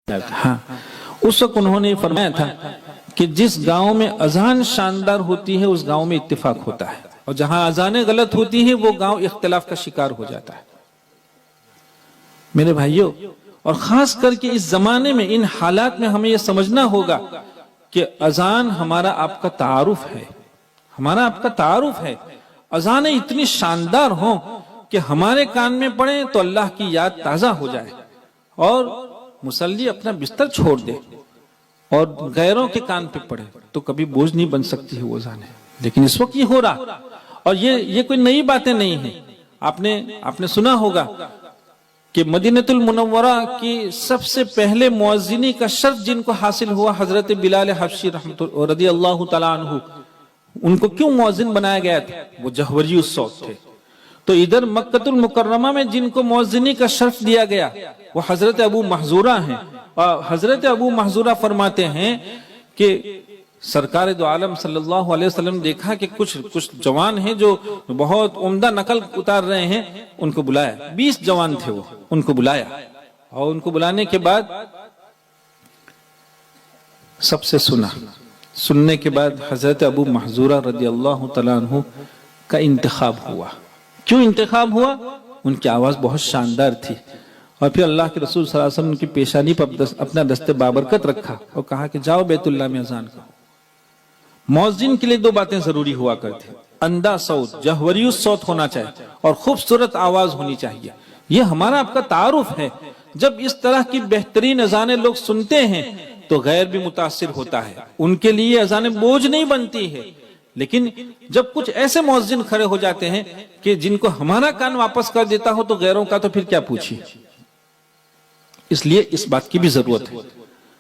ہاں اس وقت انہوں نے فرمایا تھا کہ جس گاؤں میں اذان شاندار ہوتی ہے اس گاؤں میں اتفاق ہوتا ہے، اور جہاں اذانیں غلط ہوتی ہیں وہ گاؤں اختلاف کا شکار ہو جاتا ہے۔ میرے بھائیوں، اور خاص کر کے اس زمانے میں ان حالات میں ہمیں یہ سمجھنا ہوگا کہ اذان ہمارا آپ کا تعارف ہے، ہمارا آپ کا تعارف ہے۔ اذانیں اتنی شاندار ہوں کہ ہمارے کان میں پڑیں تو اللہ کی یاد تازہ ہو جائے، اور مصلی اپنا بستر چھوڑ دے اور غیروں کے کان پہ پڑے تو کبھی بوجھ نہیں بن سکتی ہے وہ اذانیں۔ لیکن اس وقت یہ ہو رہا، اور یہ کوئی نئی باتیں نہیں ہیں۔ آپ نے سنا ہوگا کہ مدینہ المنورہ کی سب سے پہلے مؤذنی کا شرف جن کو حاصل ہوا حضرت بلال حبشی رضی اللہ تعالیٰ عنہ، ان کو کیوں مؤذن بنایا گیا تھا؟ وہ جہوری الصوت تھے۔ تو ادھر مکہ المکرمہ میں جن کو مؤذنی کا شرف دیا گیا وہ حضرت ابو محذورہ ہیں، اور حضرت ابو محذورہ فرماتے ہیں کہ سرکار دو عالم صلی اللہ علیہ وسلم دیکھا کہ کچھ جوان ہیں جو بہت عمدہ نقل اتار رہے ہیں، ان کو بلایا۔ 20 جوان تھے وہ، ان کو بلایا، اور ان کو بلانے کے بعد سب سے سننے کے بعد حضرت ابو محذورہ رضی اللہ تعالیٰ عنہ کا انتخاب ہوا۔ کیوں انتخاب ہوا؟ ان کی آواز بہت شاندار تھی، اور پھر اللہ کے رسول صلی اللہ علیہ وسلم کی پیشانی پر اپنا دست بابرکت رکھا اور کہا کہ جاؤ بیت اللہ میں اذان کرو۔ مؤذن کے لیے 2 باتیں ضروری ہوا کرتی، اندھا صوت، جہوری الصوت ہونا چاہیے، اور خوبصورت آواز ہونی چاہیے۔ یہ ہمارا آپ کا تعارف ہے۔ جب اس طرح کی بہترین اذانیں لوگ سنتے ہیں تو غیر بھی متاثر ہوتا ہے، ان کے لیے اذانیں بوجھ نہیں بنتی ہے۔ لیکن جب کچھ ایسے مؤذن کھڑے ہو جاتے ہیں کہ جن کو ہمارا کان واپس کر دیتا ہو تو غیروں کا تو پھر کیا پوچھیے۔ اس لیے اس بات کی بھی ضرورت ہے۔